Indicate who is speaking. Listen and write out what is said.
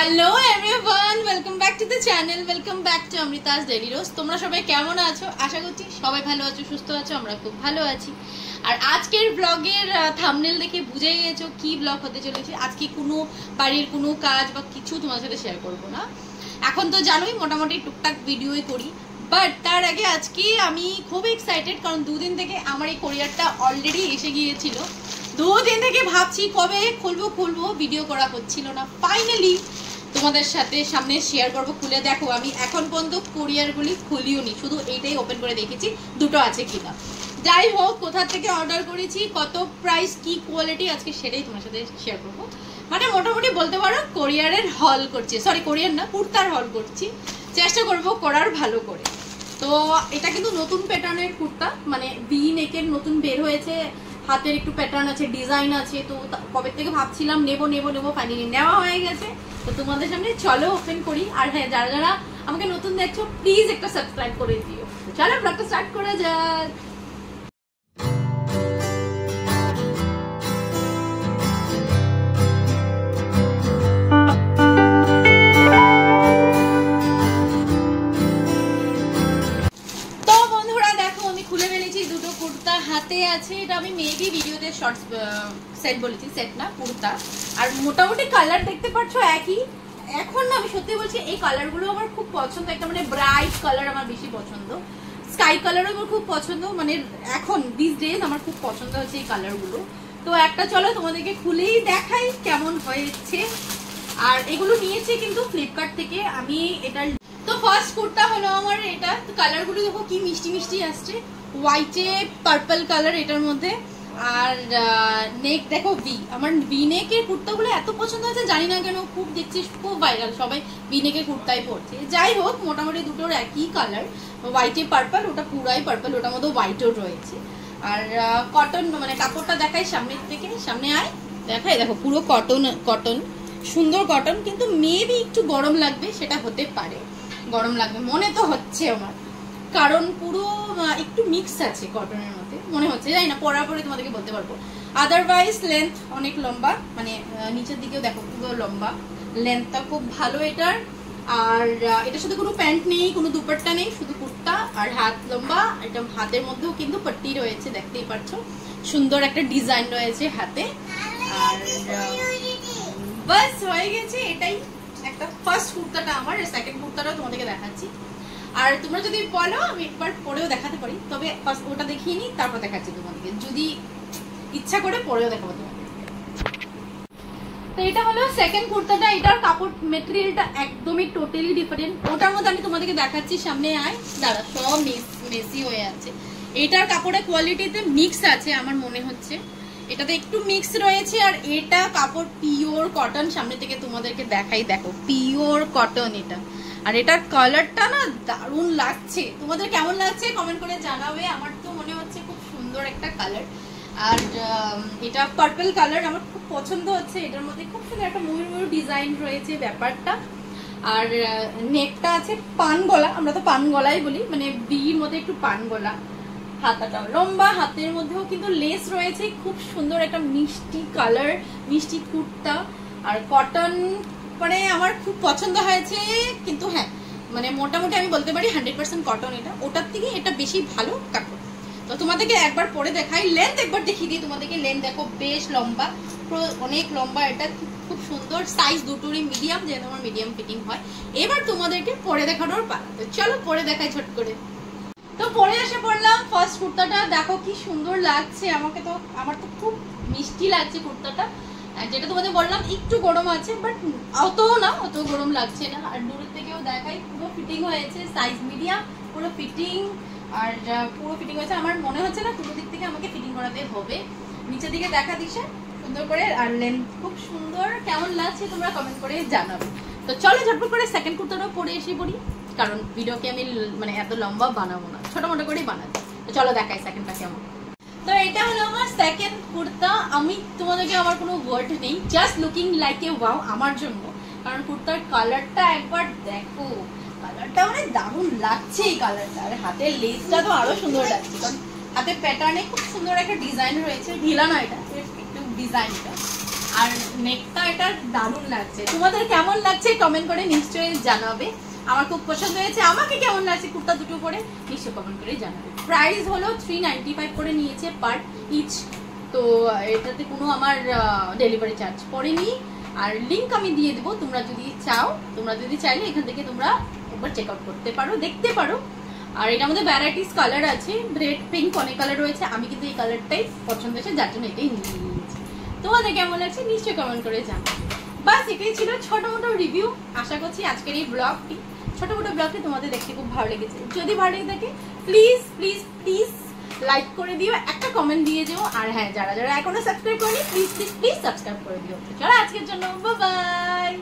Speaker 1: Hello everyone, welcome back to the channel, welcome back to Amrita's daily rose. তোমরা সবাই কেমন আছো? আশা করছি সবাই ভালো আছো, সুস্থ আছো। আমরা খুব ভালো আছি। আর আজকের ব্লগের থাম্বনেল দেখে বুঝেই গেছো কি ব্লগ হতে চলেছে। আজকে কোনো বাড়ির কোনো কাজ বা কিছু তোমার সাথে শেয়ার করবো না। এখন তো জানোই মোটামুটি টুকটাক ভিডিওই করি, বাট তার আগে আজকে আমি খুব এক্সাইটেড, কারণ দুদিন থেকে আমার এই কোরিয়ারটা অলরেডি এসে গিয়েছিল। দুদিন থেকে ভাবছি কবে খুলবো, ভিডিও করা হচ্ছিল না। ফাইনালি তোমাদের সাথে সামনে শেয়ার করবো। খুলে দেখো, আমি এখন পর্যন্ত কোরিয়ারগুলি খুলিও নি, শুধু এইটাই ওপেন করে দেখেছি দুটো আছে কিনা। যাই হোক, কোথা থেকে অর্ডার করেছি, কত প্রাইস, কি কোয়ালিটি, আজকে সেটাই তোমার সাথে শেয়ার করবো। মানে মোটামুটি বলতে পারো কোরিয়ারের হল করছি, সরি কোরিয়ার না, কুর্তার হল করছি। চেষ্টা করবো করার ভালো করে। তো এটা কিন্তু নতুন প্যাটার্নের কুর্তা, মানে ভি নেকের নতুন বের হয়েছে, হাতের একটু প্যাটার্ন আছে, ডিজাইন আছে। তো কবে থেকে ভাবছিলাম নেবো, ফাইনালি নেওয়া হয়ে গেছে। তো তোমাদের সামনে চলো ওপেন করি। আর হ্যাঁ, যারা যারা আমাকে নতুন দেখছো প্লিজ একটা সাবস্ক্রাইব করে দিও। চলো ব্লগটা স্টার্ট করা যাক। হাতে আছে, এটা আমি মেবি ভিডিওতে শর্টস সেট বলেছি, সেট না কুর্তা। আর মোটামুটি কালার দেখতে পাচ্ছ একই। এখন না আমি সত্যি বলছি, এই কালারগুলো আমার খুব পছন্দ। একটা মানে ব্রাইট কালার আমার বেশি পছন্দ, স্কাই কালারও আমার খুব পছন্দ। মানে এখন দিস ডেজ আমার খুব পছন্দ হচ্ছে এই কালারগুলো। তো একটা চলো তোমাদেরকে খুলেই দেখাই কেমন হয়েছে। আর এগুলো নিয়েছি কিন্তু ফ্লিপকার্ট থেকে আমি। এটার তো ফার্স্ট কুর্তা হলো আমার এটা। তো কালারগুলো দেখো কি মিষ্টি মিষ্টি আসছে, হোয়াইটে পার্পল কালার এটার মধ্যে। আর নেক দেখো ভি। আমার ভি নেকের কুর্তাগুলো এত পছন্দ হয়েছে, জানি না কেন, খুব দেখছিস খুব ভাইরাল, সবাই ভি নেকের কুর্তাই পরছে। যাই হোক, মোটামুটি দুটোর একই কালার, হোয়াইটে পার্পল, ওটা পুরাই পার্পল, ওটার মধ্যে হোয়াইটও রয়েছে। আর কটন, মানে কাপড়টা দেখাই সামনের থেকে, সামনে আয় দেখাই। দেখো পুরো কটন, সুন্দর কটন। কিন্তু মেবি একটু গরম লাগবে, সেটা হতে পারে, গরম লাগবে মনে তো হচ্ছে আমার, কারণ পুরো একটু মিক্স আছে কটনের মধ্যে মনে হচ্ছে, জানি না, পরার পরে তোমাদেরকে বলতে পারবো। আদারওয়াইজ লেন্থ অনেক লম্বা, মানে নিচের দিকেও দেখো পুরো লম্বা, লেন্থটা খুব ভালো এটার। আর এটার সাথে কোনো প্যান্ট নেই, কোনো দুপাট্টা নেই, শুধু কুর্তা। আর হাত লম্বা, এটা হাতের মধ্যেও কিন্তু পট্টি রয়েছে, দেখতেই পাচ্ছ, সুন্দর একটা ডিজাইন রয়েছে হাতে। আর বাস হয়ে গেছে, এটাই একটা ফার্স্ট কুর্তাটা আমার। সেকেন্ড কুর্তাটাও তোমাদেরকে দেখাচ্ছি। আর তোমরা যদি বলো আমি একবার পরেও দেখাতে পারি, তবে ফার্স্ট ওটা দেখিয়ে নিই, তারপর দেখাচ্ছি তোমাদেরকে, যদি ইচ্ছা করে পরেও দেখাবো তোমাদেরকে। তো এটা হলো সেকেন্ড কুর্তাটা। এটার কাপড় মেটেরিয়ালটা একদমই টোটালি ডিফারেন্ট। ওটার মধ্যে আমি তোমাদেরকে দেখাচ্ছি, সামনে আয়, দাঁড়া, সব মেসি হয়ে আছে। এটার কাপড়ের কোয়ালিটিতে মিক্স আছে আমার মনে হচ্ছে, এটাতে একটু মিক্স রয়েছে। আর এটা কাপড় পিওর কটন, সামনে থেকে তোমাদেরকে দেখাই, দেখো পিওর কটন এটা। আর এটার কালারটা না দারুণ লাগছে। তোমাদের কেমন লাগছে কমেন্ট করে জানাবে। আমার তো মনে হচ্ছে খুব সুন্দর একটা কালার। আর এটা পার্পল কালার, আমার খুব পছন্দ হচ্ছে। এটার মধ্যে খুব সুন্দর একটা ময়ূর ডিজাইন রয়েছে ব্যাপারটা। আর নেকটা আছে পান গলা, আমরা তো পান গলাই বলি, মানে বির মধ্যে একটু পান গলা। হাতাটাও লম্বা, হাতের মধ্যেও কিন্তু লেস রয়েছে, খুব সুন্দর একটা মিষ্টি কালার, মিষ্টি কুর্তা। আর কটন মানে আমার খুব পছন্দ হয়েছে। কিন্তু হ্যাঁ, মানে মোটামুটি আমি বলতে পারি 100% কটন এটা, ওটার থেকে এটা বেশি ভালো কাপড়। তো তোমাদেরকে একবার পরে দেখাই, লেন্থ একবার দেখিয়ে দিই তোমাদেরকে। লেন্থ দেখো বেশ লম্বা, অনেক লম্বা। এটা খুব সুন্দর, সাইজ দুটোরই মিডিয়াম, যেন আমার মিডিয়াম ফিটিং হয়। এবার তোমাদেরকে পরে দেখানোর পালা। তো চলো পরে দেখাই ছোট করে। তো পরে এসে পড়লাম ফার্স্ট কুর্তাটা, দেখো কি সুন্দর লাগছে আমাকে। তো আমার তো খুব মিষ্টি লাগছে কুর্তাটা। যেটা তোমাদের বললাম একটু গরম আছে, বাট অতও না, অত গরম লাগছে না। আর দূরের থেকেও দেখাই, পুরো ফিটিং হয়েছে, সাইজ মিডিয়াম, পুরো ফিটিং। আর পুরো ফিটিং হয়েছে, আমার মনে হচ্ছে না পুরো দিক থেকে আমাকে ফিটিং করাতে হবে। নিচের দিকে দেখা দিছে সুন্দর করে। আর লেন্থ খুব সুন্দর, কেমন লাগছে তোমরা কমেন্ট করে জানাবে। তো চলো ঝটপট করে সেকেন্ড কুর্তাটাও পরে এসে পড়ি, কারণ ভিডিওকে আমি মানে এত লম্বা বানাবো না, ছোট মোটো করেই বানাবো। তো চলো দেখাই সেকেন্ডটা কেমন। তো এটা হলো আমার সেকেন্ড কুর্তা। আমি তোমাদেরকে, আমার কোনো ওয়ার্ড নেই, just looking like a wow আমার জন্য। কারণ কুর্তার কালারটা একবার দেখো, কালারটা মানে দারুণ লাগছে এই কালারটা। আর হাতের লেসটা তো আরো সুন্দর লাগছে, কারণ হাতের প্যাটার্নে খুব সুন্দর একটা ডিজাইন রয়েছে, ঢিলা না, এটা একটু ডিজাইনটা আর নেকটা এটা দারুণ লাগছে। তোমাদের কেমন লাগছে কমেন্ট করে নিশ্চয়ই জানাবে। আমার খুব পছন্দ হয়েছে। আমাকে কেমন লাগছে কুর্তা দুটো পরে নিশ্চয়ই কমেন্ট করে জানাবে। প্রাইস হলো 395 করে নিয়েছে পার ইচ। তো এটাতে কোনো আমার ডেলিভারি চার্জ পড়েনি। আর লিংক আমি দিয়ে দেবো, তোমরা যদি চাও, তোমরা যদি চাইলে এখান থেকে তোমরা একবার চেক আউট করতে পারো, দেখতে পারো। আর এটার মধ্যে ভ্যারাইটিস কালার আছে, রেড পিঙ্ক অনেক কালার রয়েছে। আমি কিন্তু এই কালারটাই পছন্দ হয়েছে, যার জন্য এটাই নিয়ে নিয়েছি। তোমাদের কেমন লাগছে নিশ্চয়ই কমেন্ট করে জানাও। বাস এটাই ছিল ছোট মোটো রিভিউ। আশা করছি আজকের এই ব্লগটি, ছোট মোটো ব্লগটি তোমাদের দেখতে খুব ভালো লেগেছে। যদি ভালো লেগে থাকে প্লিজ প্লিজ প্লিজ লাইক করে দিও, একটা কমেন্ট দিয়ে দিও। আর হ্যাঁ, যারা যারা এখনো সাবস্ক্রাইব করেনি প্লিজ প্লিজ প্লিজ সাবস্ক্রাইব করে দিও। চলো আজকের জন্য বাই বাই।